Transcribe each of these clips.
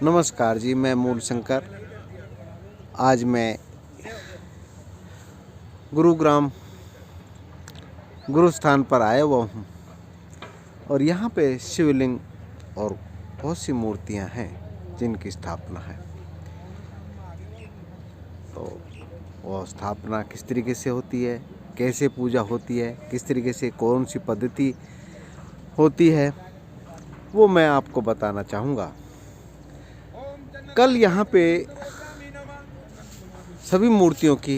नमस्कार जी, मैं मूल शंकर। आज मैं गुरुग्राम गुरु स्थान पर आया हुआ हूँ और यहाँ पे शिवलिंग और बहुत सी मूर्तियाँ हैं जिनकी स्थापना है। तो वो स्थापना किस तरीके से होती है, कैसे पूजा होती है, किस तरीके से कौन सी पद्धति होती है, वो मैं आपको बताना चाहूँगा। कल यहाँ पे सभी मूर्तियों की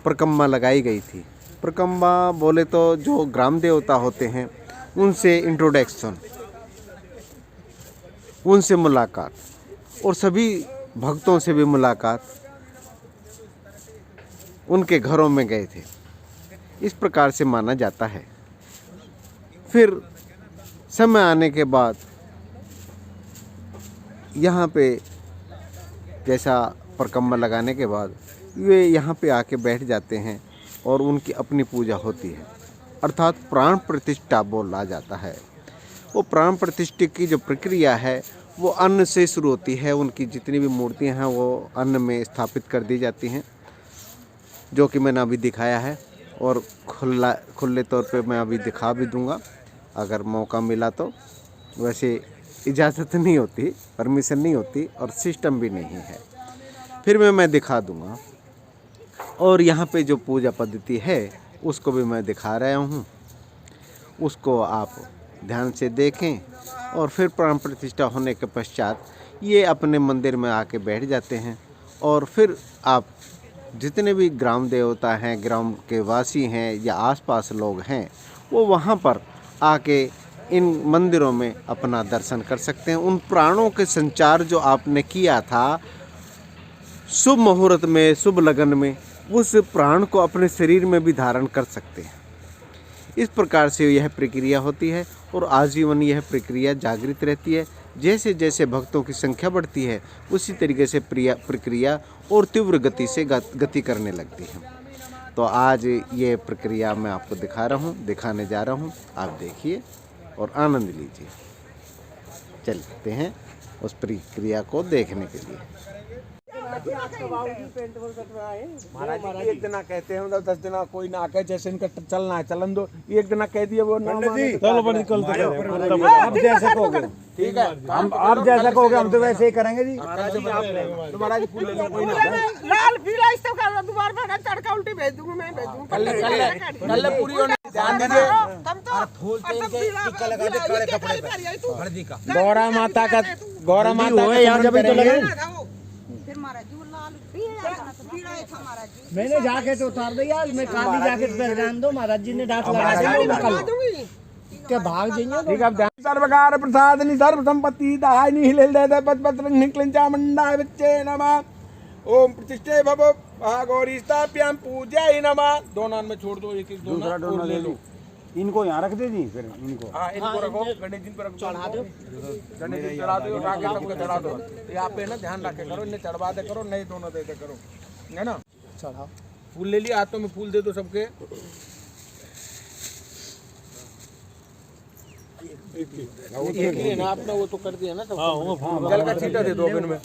परिक्रमा लगाई गई थी। परिक्रमा बोले तो जो ग्राम देवता होते हैं उनसे इंट्रोडक्शन, उनसे मुलाकात और सभी भक्तों से भी मुलाकात, उनके घरों में गए थे, इस प्रकार से माना जाता है। फिर समय आने के बाद यहाँ पे जैसा परिक्रमा लगाने के बाद वे यहाँ पे आके बैठ जाते हैं और उनकी अपनी पूजा होती है, अर्थात प्राण प्रतिष्ठा बोला जाता है। वो प्राण प्रतिष्ठा की जो प्रक्रिया है वो अन्न से शुरू होती है। उनकी जितनी भी मूर्तियाँ हैं वो अन्न में स्थापित कर दी जाती हैं, जो कि मैंने अभी दिखाया है और खुले तौर पे मैं अभी दिखा भी दूंगा अगर मौका मिला तो। वैसे इजाज़त नहीं होती, परमिशन नहीं होती और सिस्टम भी नहीं है, फिर मैं दिखा दूंगा। और यहाँ पे जो पूजा पद्धति है उसको भी मैं दिखा रहा हूँ, उसको आप ध्यान से देखें। और फिर प्राण प्रतिष्ठा होने के पश्चात ये अपने मंदिर में आके बैठ जाते हैं और फिर आप जितने भी ग्राम देवता हैं, ग्राम के वासी हैं या आसपास लोग हैं, वो वहाँ पर आके इन मंदिरों में अपना दर्शन कर सकते हैं। उन प्राणों के संचार जो आपने किया था शुभ मुहूर्त में, शुभ लगन में, उस प्राण को अपने शरीर में भी धारण कर सकते हैं। इस प्रकार से यह प्रक्रिया होती है और आजीवन यह प्रक्रिया जागृत रहती है। जैसे जैसे भक्तों की संख्या बढ़ती है उसी तरीके से प्रक्रिया और तीव्र गति से गति करने लगती है। तो आज ये प्रक्रिया मैं आपको दिखाने जा रहा हूँ। आप देखिए और आनंद लीजिए। चलते हैं उस प्रक्रिया को देखने के लिए। महाराज एक दिन कहते हैं, मतलब 10 दिन कोई ना कहे, जैसे इनका चलना है चलन दो। एक दिन कह दिए वो चलो निकल आप जैसे कहोगे, ठीक है, हम आप जैसा कहोगे हम तो वैसे ही करेंगे जी। तुम्हारा जी फूल ले लो, कोई ना लाल पीला इस तरह दोबारा तड़का उल्टी भेज दूंगा, मैं भेज दूंगा। कल पूरी होने ध्यान दीजिए। फूल तेल के टिक्का लगा दे काले कपड़े पे हल्दी का। गौरा माता का यहाँ जब तो लगे मैंने जाकेट उतार दिया, मैं काली जाकेट पहन दो। महाराज जी ने डांट लगा क्या भाग जाएंगे। ठीक है, ध्यान सर्वकार प्रसाद नि सर्व संपत्ति दाय नि हिल दे पत्र निकलन चामुंडा बच्चे नमः। ओम प्रतिष्ठे भव महागौरी स्थाप्याम पूजय नमः। दो नान में छोड़ दो, एक एक दूसरा डोना ले लो। इनको यहाँ रख दे दी, फिर इनको इनको रखो, गणेश जी पर चढ़ा दो, गणेश जी चढ़ा दो, आगे सबको चढ़ा दो। ये आप पे ना ध्यान रखे करो, इन्हें चढ़वा दे करो, नहीं दोनों दे दे करो, है ना। चढ़ाओ, फूल ले लिया, हाथों में फूल दे दो सबके। एक ना आपने वो तो कर दिया ना, तो जल का छींटा दे दो इनमें।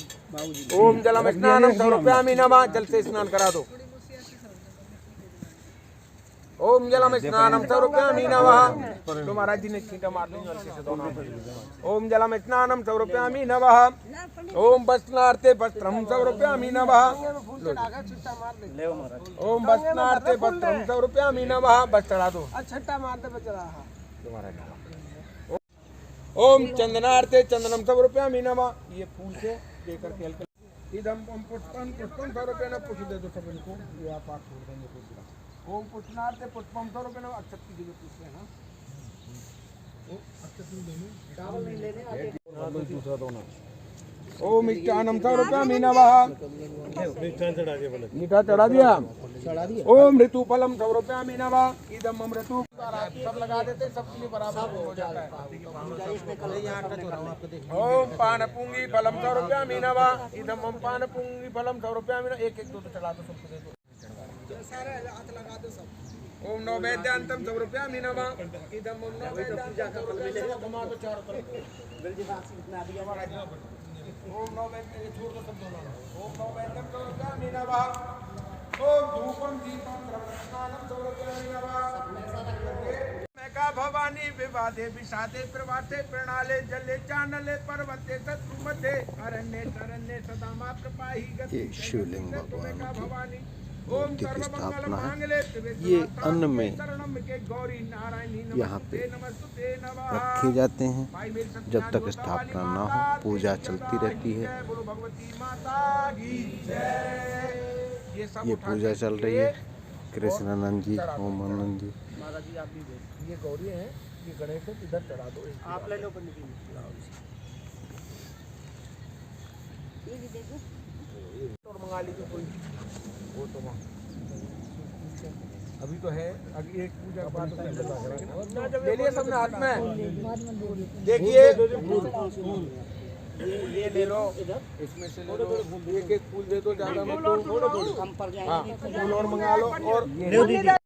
ओम जलम स्नानम समर्पयामि नमः। जल से स्नान करा दो। ओम जलम स्नानम समर्पयामि नमः। तो महाराज जी ने छींटा मार दिया जल से दोनों। ओम जलम स्नानम समर्पयामि नमः। ओम वस्त्रार्थे वस्त्रम समर्पयामि नमः। ओम वस्त्रार्थे वस्त्रम समर्पयामि नमः। बस चढ़ा दो, छट्टा मार दे बचड़ा। ओम चंदनार्थे चंदनम समर्पयामि नमः। ये फूल से देकर के हल्के इदम पुष्पम पुष्पम समर्पयामि। पुष्प दे दो सब इनको, ये आप छोड़ देंगे। ओम पुष्पनार्थे पुष्पम समर्पयामि। अक्षत की जगह पूछते हैं ना, ओ अक्षत नहीं लेने, चावल नहीं लेने, आगे दूसरा दोना। ओम इष्टानम समर्पयामि नमः। मीठा चढ़ा दिया। ओम ऋतु फलम समर्पयामि नमः। इदम ऋतु सब लगा देते, सबके लिए बराबर हो जाता है। ओम पान पुंगी फलम समर्पयामि नमः। इदम पान पुंगी फलम समर्पयामि नमः। एक एक दो चढ़ा दो, सबको दे दो, सारे हाथ लगा दो सब। ओम नैवेद्यांतम समर्पयामि नमः। इदम नैवेद्यांतम समर्पयामि नमः। घुमा दो चारों तरफ। ओम नमो वैद्य छोड़ दो सब दोनों ओम नमो वैद्यम कवचामि नमः ओम धूपम दीपम प्रवत्स्नानम सौरभ्यामि नमः मेघा भवानी विवादे विषादे प्रवाते प्रणाले जले चानले पर्वते शत्रुमते अरण्ये शरण्ये सदा मा प्रपाहि गति ये शिवलिंग भगवान की भवानी मूर्ति की स्थापना है। ये अन्न में यहाँ पे रखे जाते हैं। जब तक स्थापना ना हो पूजा चलती रहती है। ये पूजा चल रही है। कृष्णानंद जी, ओमानंद जी। महाराज जी आप भी देखिए, ये गौरी है, ये गणेश है, इधर चढ़ा दो। आप ले लो पंडित जी। ये भी देखो और मंगा लीजिए कोई वो तो वहाँ अभी तो है। अभी एक पूजा के बाद ले लिए सबने हाथ में। देखिए ये ले लो, इसमें से ले लो, एक एक फूल दे दो, ज्यादा मत दो, कम पड़ जाएगा। हाँ, फूल और मंगा लो। और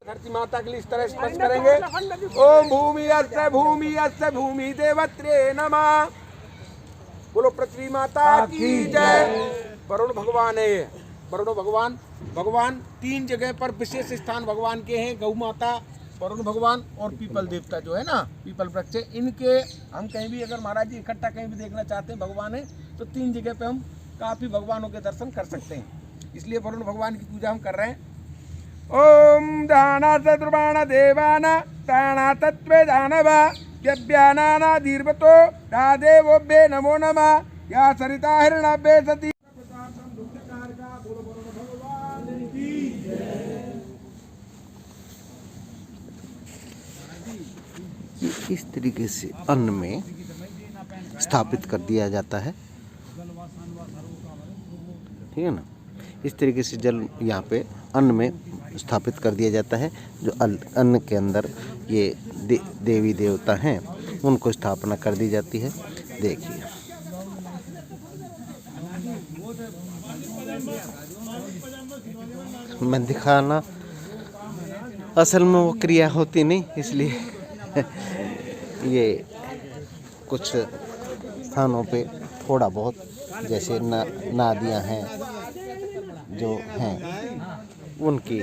धरती माता के लिए इस तरह स्पर्श करेंगे। ओम भूमि अस्य भूमि देवत्रे नमः। बोलो पृथ्वी माता की जय। वरुण भगवान है, वरुण भगवान 3 जगह पर विशेष स्थान भगवान के हैं। गौ माता, वरुण भगवान और पीपल देवता जो है ना, पीपल वृक्ष, इनके हम कहीं भी अगर महाराज जी इकट्ठा कहीं भी देखना चाहते हैं भगवान है तो 3 जगह पे हम काफी भगवानों के दर्शन कर सकते हैं। इसलिए वरुण भगवान की पूजा हम कर रहे हैं। ओम दाना चतुर्बाण देवाना दाना तत्वे दानवा यज्ञानाना दीर्घतो दादेवोभ्ये नमो नमः। या सरिता हिरणाभ्ये सती इस तरीके से अन्न में स्थापित कर दिया जाता है। ठीक है ना। इस तरीके से जल यहाँ पे अन्न में स्थापित कर दिया जाता है। जो अन्न के अंदर ये देवी देवता हैं उनको स्थापना कर दी जाती है। देखिए मैं दिखाना असल में वो क्रिया होती नहीं, इसलिए ये कुछ स्थानों पे थोड़ा बहुत जैसे नादियाँ हैं जो हैं उनकी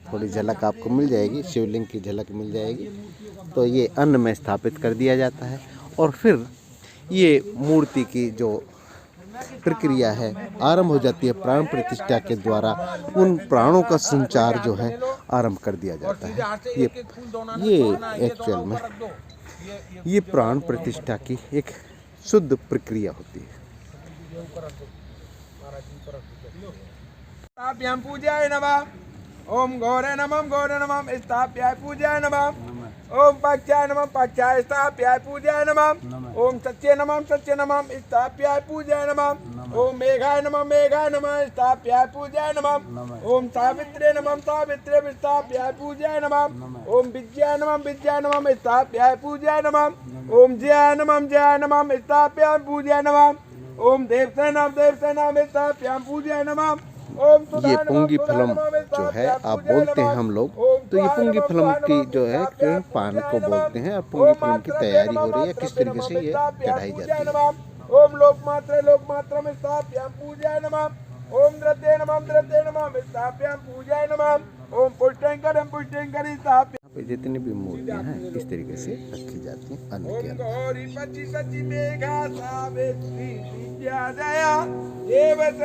थोड़ी झलक आपको मिल जाएगी, शिवलिंग की झलक मिल जाएगी। तो ये अन्न में स्थापित कर दिया जाता है और फिर ये मूर्ति की जो प्रक्रिया है आरंभ हो जाती है। प्राण प्रतिष्ठा के द्वारा उन प्राणों का संचार जो है आरंभ कर दिया जाता है। ये एक्चुअल में ये प्राण प्रतिष्ठा की एक शुद्ध प्रक्रिया होती है। पूजाय नमः। ओम गौरे नमः स्थाप्याय पूजाय नमः। ओम पक्षाय स्थाप्याय पूजाय नमः। ओम सत्ये नमः स्थाप्याय पूजाय नमः। ओम मेघाय नमः स्थाप्याय पूजाय नमः। ओम सावित्रे स्थाप्याय पूजाय नमः। ओम विद्याय नमः स्थाप्याय पूजाय नमः। ओम जयाय नमः स्थाप्याय पूजाय नमः। ओम देवसे नमः स्थाप्याय पूजाय नमः। ये पुंगी फलम जो है आप बोलते हैं हम लोग, तो ये पुंगी फलम की जो है पान को बोलते हैं और पुंगी फलम की तैयारी हो रही है। किस तरीके से ये चढ़ाई जाती है। ओम लोकमात्रम स्थाप्याम पूजाय नमः। ओम द्रते नमः स्थाप्याम पूजाय नमः। ओम पुष्टंकरम स्थाप्याम। यहाँ पे जितनी भी मूर्तियाँ हैं इस तरीके से रखी जाती हैं अन्न के अंदर।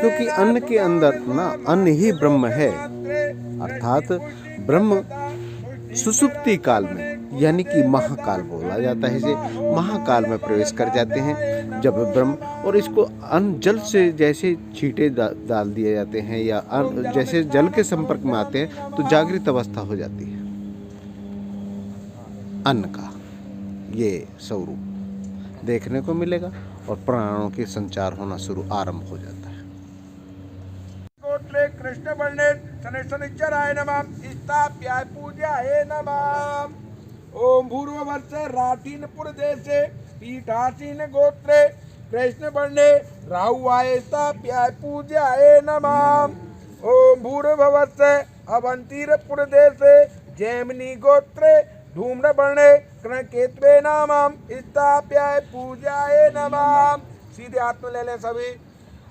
क्योंकि अन्न के अंदर ना अन्न ही ब्रह्म है, अर्थात ब्रह्म सुसुप्ति काल में यानी कि महाकाल बोला जाता है। इसे महाकाल में प्रवेश कर जाते हैं जब ब्रह्म, और इसको अन्न जल से जैसे छींटे डाल दिए जाते हैं या जैसे जल के संपर्क में आते हैं तो जागृत अवस्था हो जाती है। अन्न का ये स्वरूप देखने को मिलेगा और प्राणों के संचार होना शुरू आरंभ हो जाता है। कृष्ण वर्णे शनिश्चराय नमः स्थाप्याय पूजाय नमः। ओम भूर्भुवस्सुः राठीनपुर देशे पीठासीन गोत्रे कृष्ण वर्णे राहुवाय स्थाप्याय पूजाय नमः। ओम भूर्भुवस्सुः अवंतीपुर देशे जैमिनी गोत्रे धूम्रवर्णे कृणकेतवे नामं स्थाप्याय पूजाय नमः। सीधे हाथ में ले लें सभी।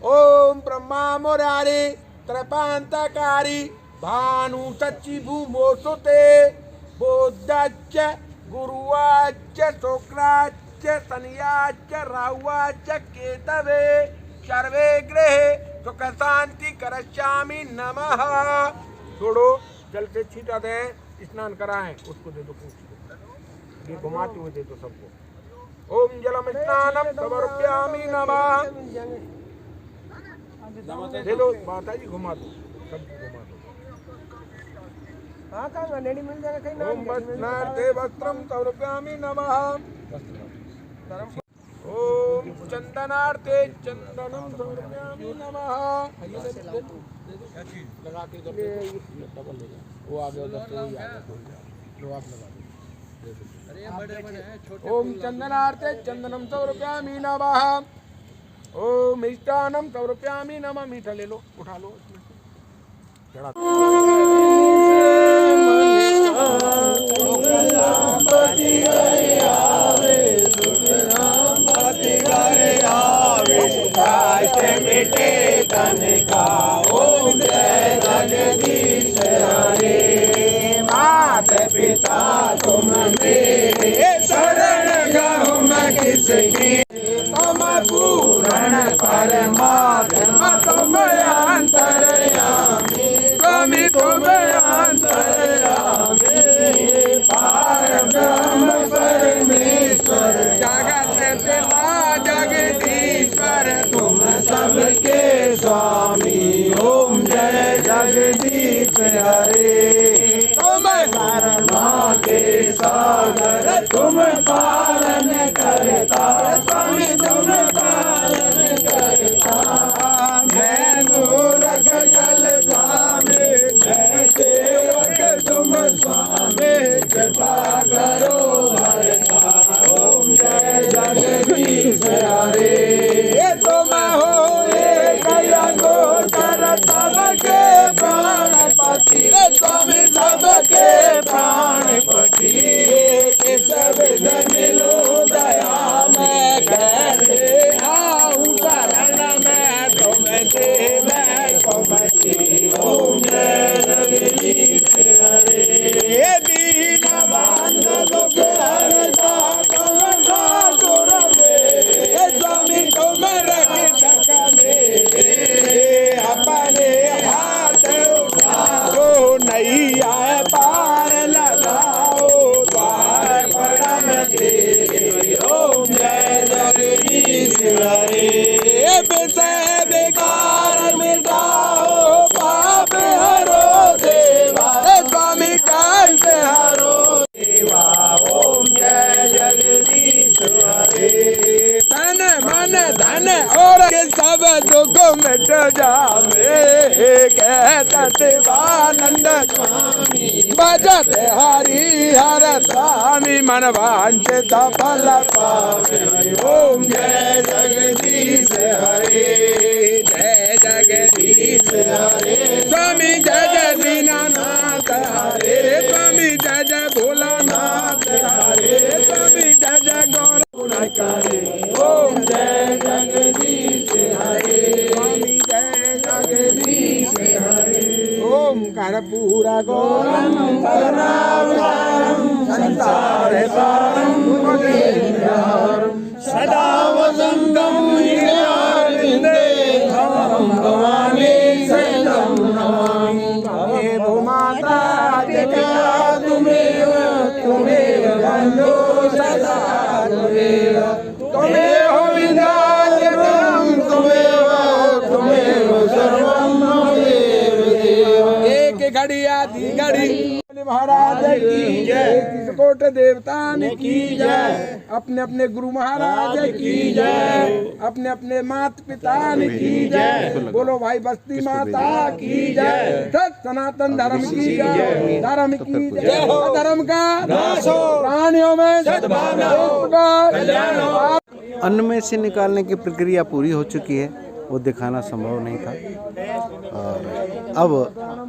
ओम ब्रह्मा मुरारी त्रपांतकारी भानु सच्ची भूमो सुते बोधाच गुरुवाच शुक्राच शनियाच राहुवाच केतवे सर्वे ग्रहे सुख शांति करश्यामि नमः। छोड़ो जल से छीटा दें, स्नान कराएं, उसको दे दो, ये घुमाते हुए दे दो सबको। ओम जलम स्नानम समर्पयामि नमः। दे दो माता जी, घुमा दो सबको, घुमा दो। ओम वस्त्रार्थे वस्त्रम समर्पयामि नमः। ओम चंदनार्थे चंदनम समर्पयामि नमः। लगा के डबल हो जाए, वो आगे उधर से ही आगे जो आप लगा दो। ओम चंदनार्थे चंदनम समर्पयामि नमः। ओम मिष्टान्नम समर्पयामि नमः। मीठा ले लो, उठा लो, इसमें चढ़ा दो। मिटे तन का ओम जय जगदीश हरे। मात पिता तुम मेरे शरण गहु मैं किसकी। तुम पूर्ण परमात्मा तुम अंतर्यामी। स्वामी तुम अंतर्यामी। पार ब्रह्म परमेश्वर जगत पिता जगदीश्वर तुम सबके स्वामी। ओम जय जगदीश हरे। तुम शरणा के सागर तुम पालन करता। स्वामी तुम पालन करता। मैं मूरख जल पावे मैं सेवक तुम स्वामी। कृपा करो हरता। ओम जय जगदीश हरे। तुम हो एक गोचर सबके प्राणपति। स्वामी सबके प्राणपति। सब मिलो दया मैं कहते आऊँ शरण में तुमसे मैं सुमति। ओम जय जगदीश हरे। दीन बंधु दुख हरता तुम ठाकुर मेरे। स्वामी तुम रक्षक मेरे। अपने हाथ उठाओ नैया पार लगाओ। द्वार परम तेरे। ओम जय जगदीश हरे। विषय विकार मिटाओ पाप हरो देवा। स्वामी कष्ट हरो देवा। ओम जय जगदीश हरे। तन मन धन और सब दुख मिट जावे। कहता शिवानंद स्वामी बजत हरि हर स्वामी। मन वांछित फल पावे। ओम जय जगदीश हरे। जय जगदीश हरे। स्वामी जय जय दीनानाथ हरे। स्वामी जय जय भोलानाथ हरे। स्वामी जय जय गौर करे। ओम जय जगदीश हरे। स्वामी जय जगदीश हरे। ओम कर्पूर गौरम करुणावतारम संसार सारम भुजगेन्द्रहारम सदा वसंतम हृदयारविंदे अहं भवानी सहितं नमामि। त्वमेव माता पिता त्वमेव बन्धु सदा त्वमेव। त्वमेव विद्याद्रविणं त्वमेव सर्वं मम देव देव। एक घड़ी आधी घड़ी महाराज की जय। कोट देवतान की जय। अपने अपने गुरु महाराज की जय। अपने अपने माता पिता की जय। बोलो भाई बस्ती माता की जय। सनातन धर्म की जय। धर्म की जय। धर्म का नाश हो। प्राणियों में सद्भावना हो। कल्याण हो। अन्न में से निकालने की प्रक्रिया पूरी हो चुकी है, वो दिखाना संभव नहीं था। और अब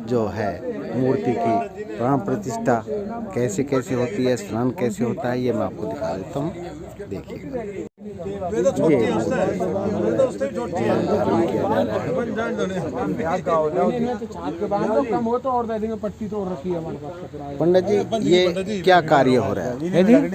जो है मूर्ति की प्राण प्रतिष्ठा कैसे कैसे होती है, स्नान कैसे होता है, ये मैं आपको दिखा देता हूँ। देखिए कम हो तो और दे देंगे, पट्टी तो और रखी है हमारे पास। पंडित जी ये क्या कार्य हो रहा है?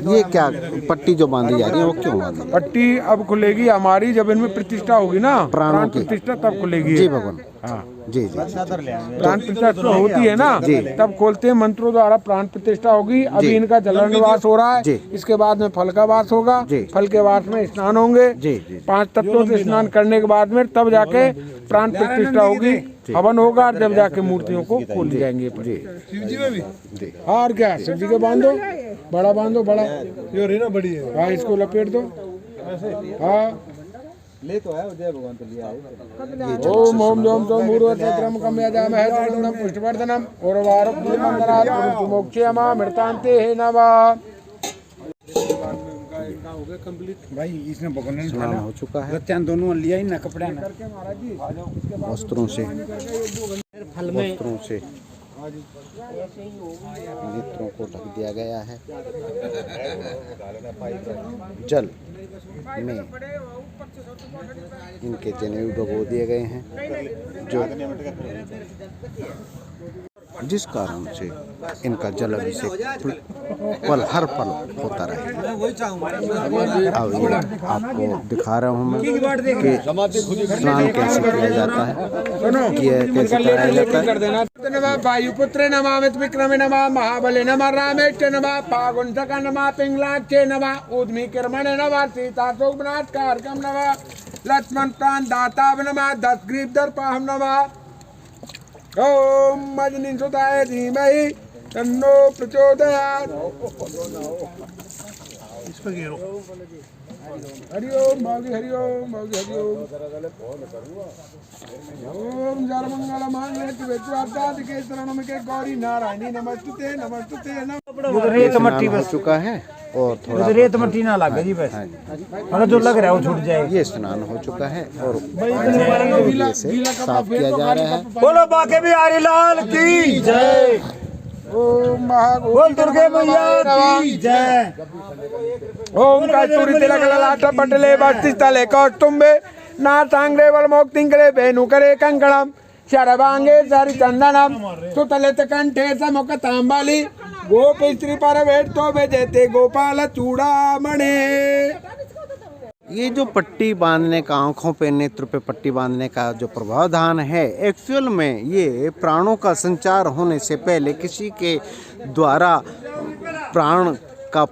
ये क्या पट्टी जो बांधी जा रही है वो क्यों बांधी? पट्टी अब खुलेगी हमारी जब इनमें प्रतिष्ठा होगी ना, प्राणों की प्रतिष्ठा तब खुलेगी। जी भगवान। हाँ जी जी प्राण प्रतिष्ठा होती है ना, तब खोलते हैं मंत्रों द्वारा प्राण प्रतिष्ठा होगी। अभी इनका जलन वास हो रहा है, इसके बाद में फल का वास होगा, फल के वास में स्नान होंगे, 5 तत्वों से स्नान करने के बाद में तब जाके प्राण प्रतिष्ठा होगी, हवन होगा, और जब जाके मूर्तियों को खोल जाएंगे। शिव जी में भी और क्या, शिव जी के बांधो, बड़ा बांधो, बड़ा ना बड़ी है। हाँ इसको लपेट दो। हाँ ले तो है उदय भगवान तो लिया है। ओम ओम ओम ओम मूर्वत्रम कम्यजाम है दंडम पुष्टवर्धनम और वारक मंगलात् मोक्षे मा मृतांते हे नमः। भाई इसने भगवान स्नान हो चुका है रत्यान दोनों लिया ही ना कपड़ा ना वस्त्रों से नेत्रों को ढक दिया गया है। जल में इनके जनेऊ डुबो दिए गए हैं, जो जिस कारण से इनका जल अभिषेक पल हर पल होता रहे। अब ये आपको दिखा रहा हूँ मैं कि स्नान कैसे किया जाता है, कि कैसे कराया जाता है। नमः वायुपुत्रे नमः विक्रमे नमः महाबले नमः रामेष्टे नमः फागुनसक नमः पिंगलाक्षे नमः ऊर्ध्मी कर्मणे नमः सीता शोभनाथ कारकम नमः लक्ष्मण प्राण दाता नमः दशग्रीव दर्पाहम नमः ओम मजनी सुताय धीमहि तन्नो प्रचोदयात्। हरि ओम भागी हरि ओम भागी हरि ओम ओम जल मंगल मांगल्ये विद्यार्थी के शरणम के गौरी नारायणी नमस्तुते नमस्तुते नमः। रेत मट्टी हो चुका है और थोड़ा रेत मट्टी ना लगे जी, बस अगर जो लग रहा है वो छूट जाए। ये स्नान हो चुका है और से साफ किया जा रहा है। बोलो बाके बिहारी लाल की जय, ओम बोल दुर्गे मैया की जय। ओम कस्तूरी तिलक ललाट पटले वस्तिस्थले कौस्तुम्भे नासांग्रे वल्मोक्तिंकरे वेणुकरे कंकणम शरवांगे सरिचंदनम सुतलित कंठे समुखतांबली गोप स्त्री पर तो बेजते गोपाल चूड़ामणे। ये जो पट्टी बांधने का, आंखों पे नेत्र पे पट्टी बांधने का जो प्रावधान है, एक्चुअल में ये प्राणों का संचार होने से पहले किसी के द्वारा प्राण का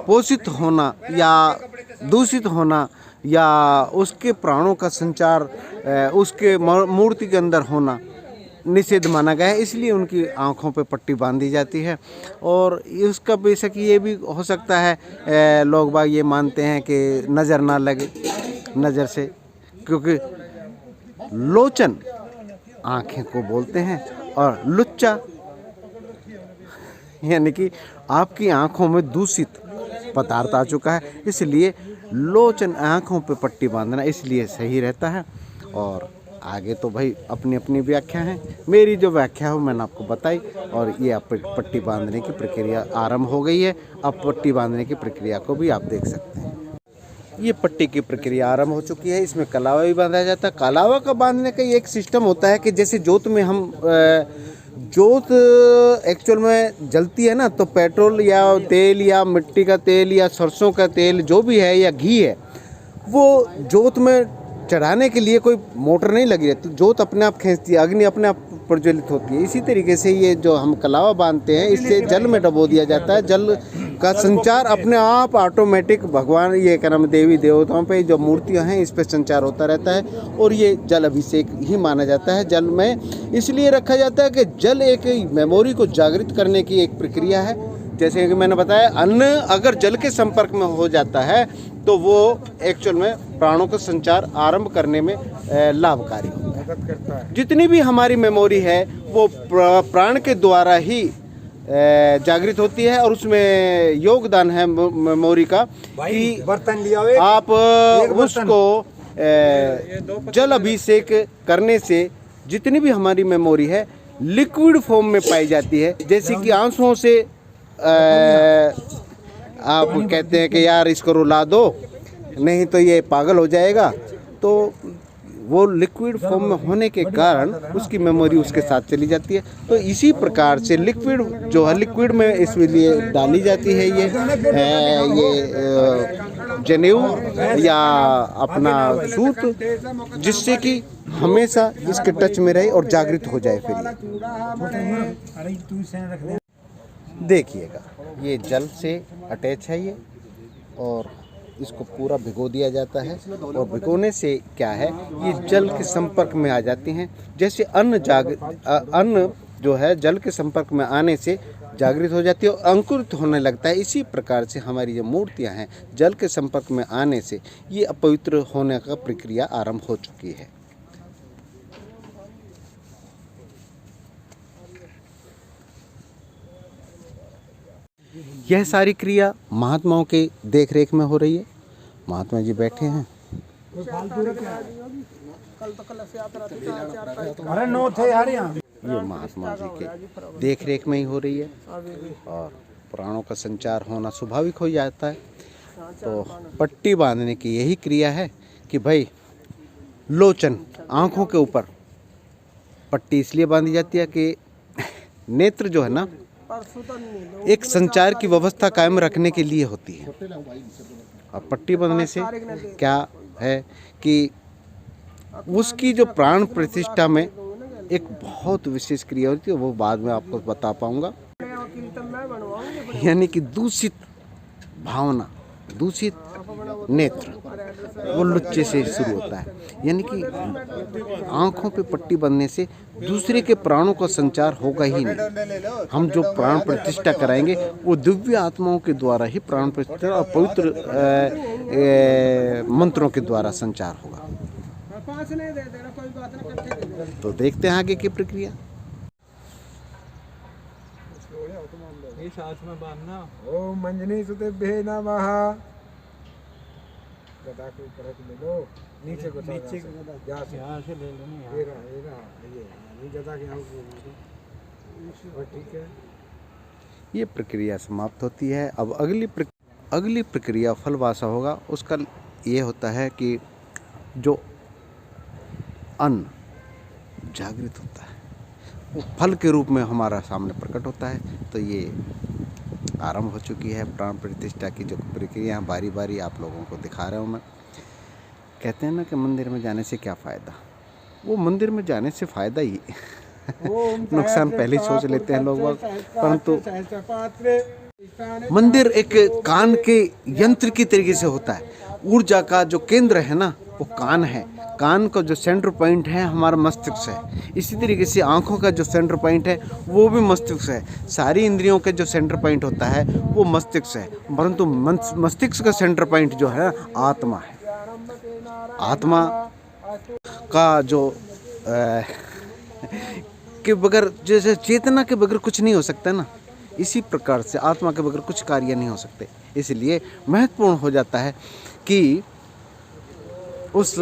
पोषित होना या दूषित होना या उसके प्राणों का संचार उसके मूर्ति के अंदर होना निषेध माना गया है, इसलिए उनकी आंखों पे पट्टी बांधी जाती है। और उसका बेशक ये भी हो सकता है लोग बाग ये मानते हैं कि नज़र ना लगे, नज़र से, क्योंकि लोचन आँखें को बोलते हैं और लुच्चा यानी कि आपकी आँखों में दूषित पदार्थ आ चुका है, इसलिए लोचन आँखों पे पट्टी बांधना इसलिए सही रहता है। और आगे तो भाई अपनी अपनी व्याख्या है, मेरी जो व्याख्या हो मैंने आपको बताई। और ये आप पट्टी बांधने की प्रक्रिया आरंभ हो गई है। अब पट्टी बांधने की प्रक्रिया को भी आप देख सकते हैं। ये पट्टी की प्रक्रिया आरंभ हो चुकी है। इसमें कलावा भी बांधा जाता है। कलावा का बांधने का एक सिस्टम होता है कि जैसे जोत में हम जोत एक्चुअल में जलती है ना, तो पेट्रोल या तेल या मिट्टी का तेल या सरसों का तेल जो भी है या घी है, वो जोत में चढ़ाने के लिए कोई मोटर नहीं लगी रहती, जोत अपने आप खींचती है, अग्नि अपने आप प्रज्वलित होती है। इसी तरीके से ये जो हम कलावा बांधते हैं, इससे जल में डबो दिया जाता है। जल का संचार अपने आप ऑटोमेटिक भगवान, ये क्या नाम, देवी देवताओं पे जो मूर्तियां हैं इस पे संचार होता रहता है। और ये जल अभिषेक ही माना जाता है। जल में इसलिए रखा जाता है कि जल एक मेमोरी को जागृत करने की एक प्रक्रिया है। जैसे कि मैंने बताया, अन्न अगर जल के संपर्क में हो जाता है तो वो एक्चुअल में प्राणों का संचार आरंभ करने में लाभकारी होता है। जितनी भी हमारी मेमोरी है वो प्राण के द्वारा ही जागृत होती है। और उसमें योगदान है मेमोरी का कि बर्तन लिया आप उसको जल अभिषेक करने से जितनी भी हमारी मेमोरी है लिक्विड फॉर्म में पाई जाती है। जैसे कि आंसुओं से आप कहते हैं कि यार इसको रुला दो, नहीं तो ये पागल हो जाएगा। तो वो लिक्विड फॉर्म में होने के कारण उसकी मेमोरी उसके साथ चली जाती है। तो इसी प्रकार से लिक्विड जो है, लिक्विड में इसलिए डाली जाती है ये जनेऊ या अपना सूत, जिससे कि हमेशा इसके टच में रहे और जागृत हो जाए। फिर देखिएगा ये जल से अटैच है ये, और इसको पूरा भिगो दिया जाता है। और भिगोने से क्या है, ये जल के संपर्क में आ जाती हैं। जैसे अन्न जो है जल के संपर्क में आने से जागृत हो जाती है और अंकुरित होने लगता है। इसी प्रकार से हमारी जो मूर्तियां हैं, जल के संपर्क में आने से ये अपवित्र होने का प्रक्रिया आरंभ हो चुकी है। यह सारी क्रिया महात्माओं के देख रेख में हो रही है। महात्मा जी बैठे हैं। अरे नो थे यार यहाँ। ये महात्मा जी के देख रेख में ही हो रही है और प्राणों का संचार होना स्वाभाविक हो जाता है। तो पट्टी बांधने की यही क्रिया है कि भाई लोचन, आँखों के ऊपर पट्टी इसलिए बांधी जाती है कि नेत्र जो है ना, एक संचार की व्यवस्था कायम रखने के लिए होती है। और पट्टी बांधने से क्या है कि उसकी जो प्राण प्रतिष्ठा में एक बहुत विशेष क्रिया होती है, वो बाद में आपको बता पाऊंगा। यानी कि दूषित भावना, दूषित नेत्र, वो लुच्चे से शुरू होता है। यानी कि आंखों पे पट्टी बंधने से दूसरे के प्राणों का संचार होगा ही नहीं। हम जो प्राण प्रतिष्ठा कराएंगे वो दिव्य आत्माओं के द्वारा ही प्राण प्रतिष्ठा और पवित्र मंत्रों के द्वारा संचार होगा। तो देखते हैं आगे की प्रक्रिया। ओम मंजनी सुतेभ्ये नमः। गदा के ऊपर ले लो, नीचे को यहाँ से ले लो। ये गदा के यहाँ और ठीक है। ये प्रक्रिया समाप्त होती है। अब अगली प्रक्रिया फलवासा होगा। उसका ये होता है कि जो अन्न जागृत होता है वो फल के रूप में हमारा सामने प्रकट होता है। तो ये आरंभ हो चुकी है प्राण प्रतिष्ठा की जो प्रक्रिया, बारी बारी आप लोगों को दिखा रहा हूँ मैं। कहते हैं ना कि मंदिर में जाने से क्या फ़ायदा, वो मंदिर में जाने से फ़ायदा ही नुकसान पहले ही सोच लेते हैं लोग, परंतु मंदिर एक कान के यंत्र की तरीके से होता है। ऊर्जा का जो केंद्र है ना, वो कान है। कान का जो सेंटर पॉइंट है हमारा मस्तिष्क है। इसी तरीके से आँखों का जो सेंटर पॉइंट है वो भी मस्तिष्क है। सारी इंद्रियों का जो सेंटर पॉइंट होता है वो मस्तिष्क है, परंतु मस्तिष्क का सेंटर पॉइंट जो है आत्मा है। आत्मा का जो के बगैर, जैसे चेतना के बगैर कुछ नहीं हो सकता ना, इसी प्रकार से आत्मा के बगैर कुछ कार्य नहीं हो सकते। इसलिए महत्वपूर्ण हो जाता है कि उस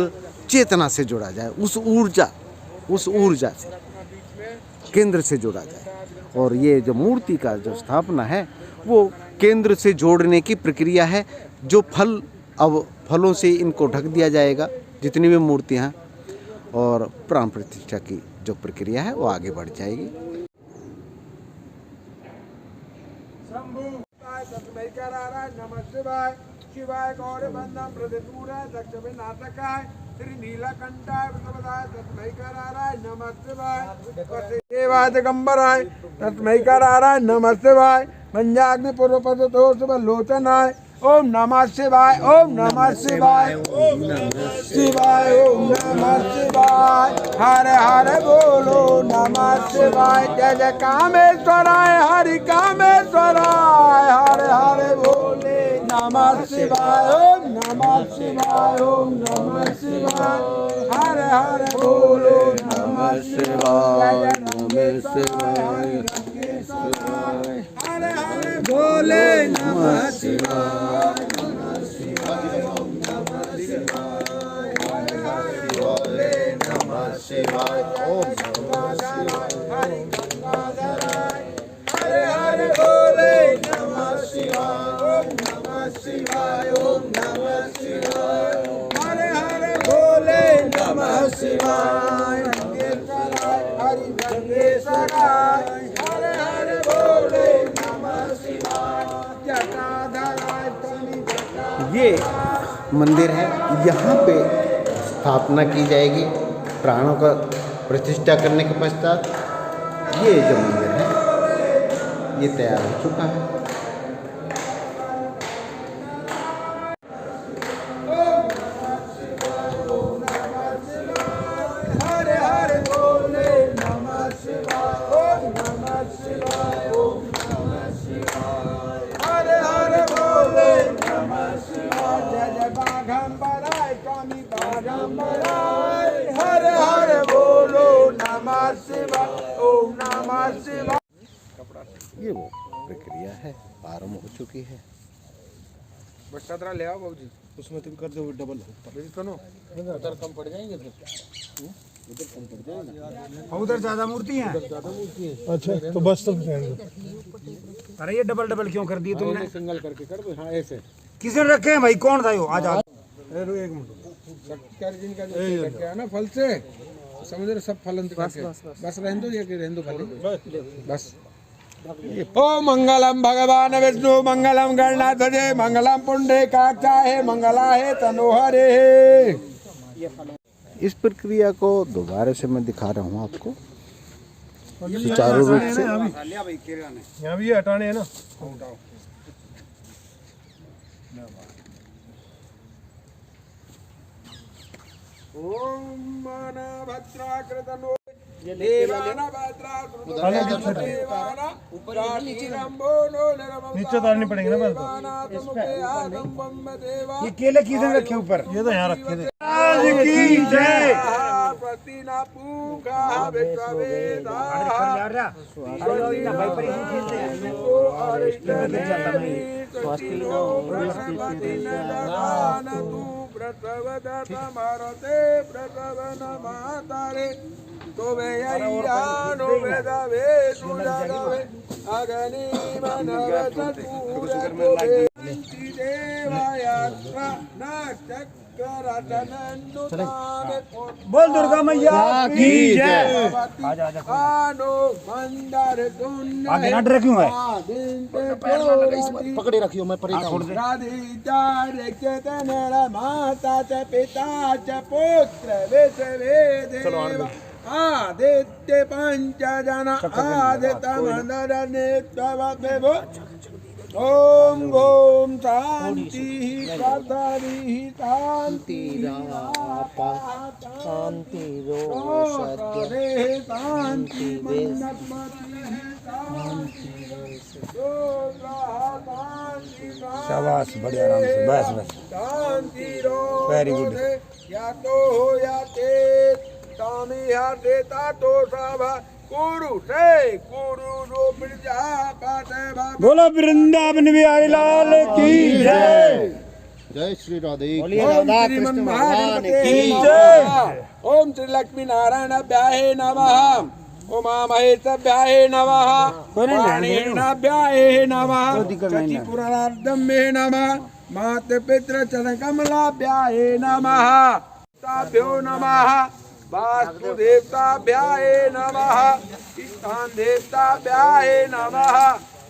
चेतना से जुड़ा जाए, उस ऊर्जा से, केंद्र से जुड़ा जाए। और ये जो मूर्ति का जो स्थापना है वो केंद्र से जोड़ने की प्रक्रिया है। जो फल, अब फलों से इनको ढक दिया जाएगा जितनी भी मूर्तियाँ हैं, और प्राण प्रतिष्ठा की जो प्रक्रिया है वो आगे बढ़ जाएगी। नमः शिवाय। शिवाय गौर बंदम प्रदेशूराय दक्ष विनाशकाय श्री नीलकंठाय वृषभदाय तस्मै कराराय नमः शिवाय। देवाय दिगंबराय तस्मै कराराय नमः शिवाय। पंजाग्नि पूर्व पद लोचनाय ओम नमः शिवाय। ओम नमः शिवाय। ओम नमः शिवाय। ओम नमः शिवाय। हर हर बोलो नमः शिवाय। जय जय कामेश्वराय हरि कामेश्वराय। हर हर बोले नमः शिवाय। ओम नमः शिवाय। ओम नमः शिवाय। हर हर बोलो नमः शिवाय। नमः शिवाय। हर हर बोले नमः शिवाय। नमः शिवाय। ओम नमः शिवाय। हर हर बोले नमः शिवाय। ओम नमः शिवाय। हरि गंगाधराय। हर हर बोले नमः शिवाय। ओम नमः शिवाय। ओम नमः शिवाय। शिवाय रंगेश्वराय हरि रंगेश्वराय हर हर बोले नमः शिवाय जटाधराय स्वामी जटाधराय। ये मंदिर है, यहाँ पे स्थापना की जाएगी प्राणों का प्रतिष्ठा करने के पश्चात। ये जो मंदिर है ये तैयार हो चुका है। हर हर बोले नमः शिवाय ओम नमः शिवाय ओम नमः शिवाय हर हर बोले नमः शिवाय जय जय बाघंबराय स्वामी बाघंबराय हर हर बोलो नमः शिवाय ओम नमः शिवाय। ये वो प्रक्रिया है, आरंभ हो चुकी है। बस सत्रह ले आओ बाबूजी, उसमें तुम कर दो डबल मेरी सुनो उधर कम पड़ जाएंगे फिर उधर कम पड़ जाएंगे उधर ज्यादा मूर्ति हैं अच्छा तो बस तुम अरे ये डबल डबल क्यों कर दिए तुमने सिंगल करके कर दो। हाँ ऐसे किसने रखे हैं भाई कौन था यो आज एक मिनट जिनका जो रखे है ना फल से समझ रहे सब फलन बस रहने दो, ये रहने दो खाली बस। ओ मंगलम भगवान विष्णु मंगलम गणनाथ मंगलम पुंडरीकाक्षाय मंगलाय तनोहरे। इस प्रक्रिया को दोबारा से मैं दिखा रहा हूँ आपको सुचारू रूप से। यहाँ भी ये हटाने हैं ना। ओम माना भद्राकृतनो देवाना भद्राकृतनो नीचे उतारनी पड़ेंगे ना ये केले किसने रखे ऊपर ये तो यहाँ रखे थे। की जय प्रतिना पूका विश्ववेदा प्रसवदतमरते प्रसवन मातारे तो वे नो वेदा वे सुजागवे अगनी मनवतूरतोवे देवायात्रा नाचक्ररतननुताने बोल दुर्गा मैया की जय। आनो मंदर तुन्ने आगे ना डर क्यों है पकड़े रखियो मैं राधे चारे चेतन माता च पिता च पुत्र विश्वे देवा आदित्य पंच जन आदितमनर नेत्रवदेव ओम गोम शांति शांति शांति शांति शांति शाबाश बढ़िया आराम से बस बस शांति वेरी गुड। या तो हो या ते तामी या देता तो सब कुरु से कुरु जो प्रजा पाते भाग बोलो वृंदावन बिहारी लाल की जय। जय श्री राधे। ओम श्री महागणपते नमः ओम श्री लक्ष्मी नारायण व्याहे नमः उमा महेश्वराय नमः वाणीनाभ्याय नमः चतिपुरार्धं मे नमः मातृपितृ चरण कमलाभ्याय नमः ताभ्यो नमः वास्तुदेवताभ्याय नमः स्थान देवताभ्याय नमः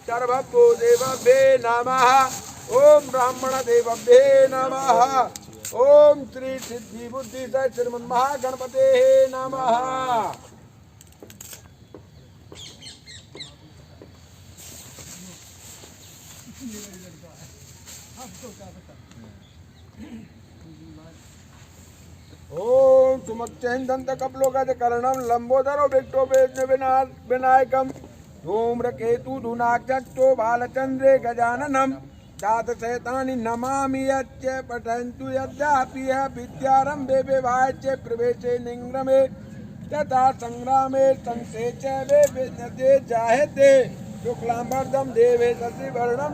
सर्वभू देवभ्ये नमः ओम ब्राह्मण देवभ्ये नमः ओम श्री सिद्धि बुद्धि श्रीमन् महागणपते नमः। ओम सुमच्चैन्दन्त कपलोगज कर्णम लंबोदरो विक्टो विनायकम धूम्रकेतु धुनाक्षो बालचंद्रे गजाननम दादशैतानि नमामि यच्च पठन्तु यद्यापि विद्यारम्भे विवाहे प्रवेशे निंग्रमे तथा संग्रामे संसे च विद्यते जायते शुक्लांबरदम देवे शशिवर्णम।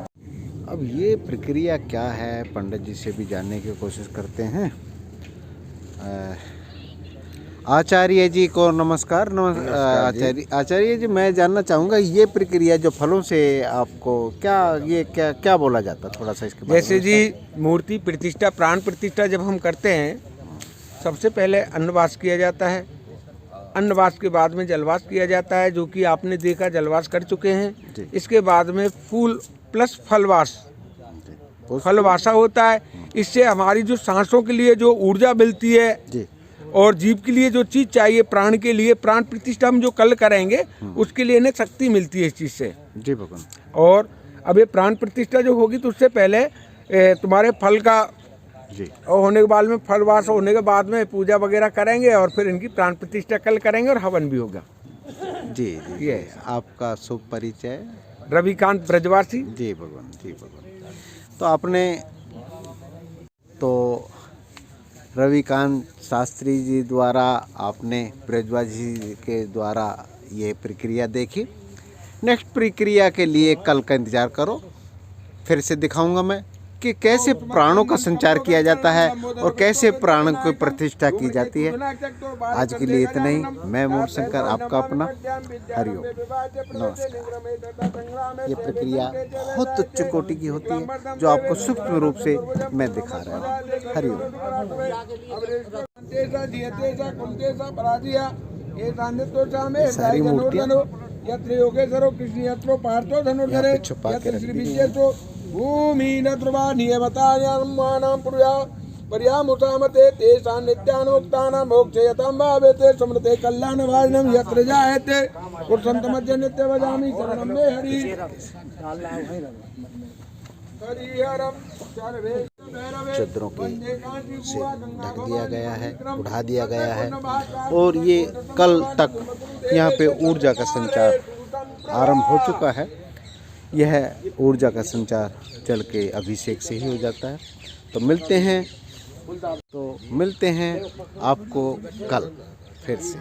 अब ये प्रक्रिया क्या है पंडित जी से भी जानने की कोशिश करते हैं। आचार्य जी को नमस्कार। आचार्य जी, मैं जानना चाहूँगा ये प्रक्रिया जो फलों से आपको क्या बोला जाता है, थोड़ा सा इसके बारे में। जैसे जी मूर्ति प्रतिष्ठा प्राण प्रतिष्ठा जब हम करते हैं सबसे पहले अन्नवास किया जाता है। अन्नवास के बाद में जलवास किया जाता है, जो कि आपने देखा जलवास कर चुके हैं। इसके बाद में फूल प्लस फलवास, फलवासा होता है। इससे हमारी जो सांसों के लिए जो ऊर्जा मिलती है जी। और जीव के लिए जो चीज़ चाहिए, प्राण के लिए, प्राण प्रतिष्ठा हम जो कल करेंगे उसके लिए इन्हें शक्ति मिलती है इस चीज़ से जी भगवान। और अब ये प्राण प्रतिष्ठा जो होगी तो उससे पहले तुम्हारे फल का जी और होने के बाद में फलवास होने के बाद में पूजा वगैरह करेंगे और फिर इनकी प्राण प्रतिष्ठा कल करेंगे और हवन भी होगा। जी जी। ये आपका शुभ परिचय? रविकांत ब्रजवासी। जी भगवान, जी भगवान। तो आपने तो रविकांत शास्त्री जी द्वारा आपने ब्रजवासी जी के द्वारा ये प्रक्रिया देखी। नेक्स्ट प्रक्रिया के लिए कल का इंतज़ार करो, फिर से दिखाऊंगा मैं कि कैसे प्राणों का संचार किया जाता है और कैसे प्राणों की प्रतिष्ठा की जाती है। आज के लिए इतना ही। मैं मोहन शंकर, आपका अपना। हरिओम, नमस्कार। ये प्रक्रिया बहुत उच्च कोटि की होती है जो आपको सूक्ष्म रूप से मैं दिखा रहा हूँ। हरिओम। सारी मूर्तियाँ यत्र योगेश्वरो कृष्ण यत्रो पार्थो धनुर्धरे यत्र श्री विद्येश्वरो भूमि नद्रवा नियमतान्यामानां पुर्या पर्यामुषामते तेषां नित्यानुक्तानां मोक्षयतां भावेते समृते कल्याणभाजनं यत्र जायते पुरुषन्तमज्ज नित्य वदामि शरणं मे हरि हरिहरं सर्वे चद्दरों के से ढक दिया गया है, उड़ा दिया गया है और ये कल तक यहाँ पे ऊर्जा का संचार आरंभ हो चुका है। यह ऊर्जा का संचार जल के अभिषेक से ही हो जाता है। तो मिलते हैं आपको कल फिर से।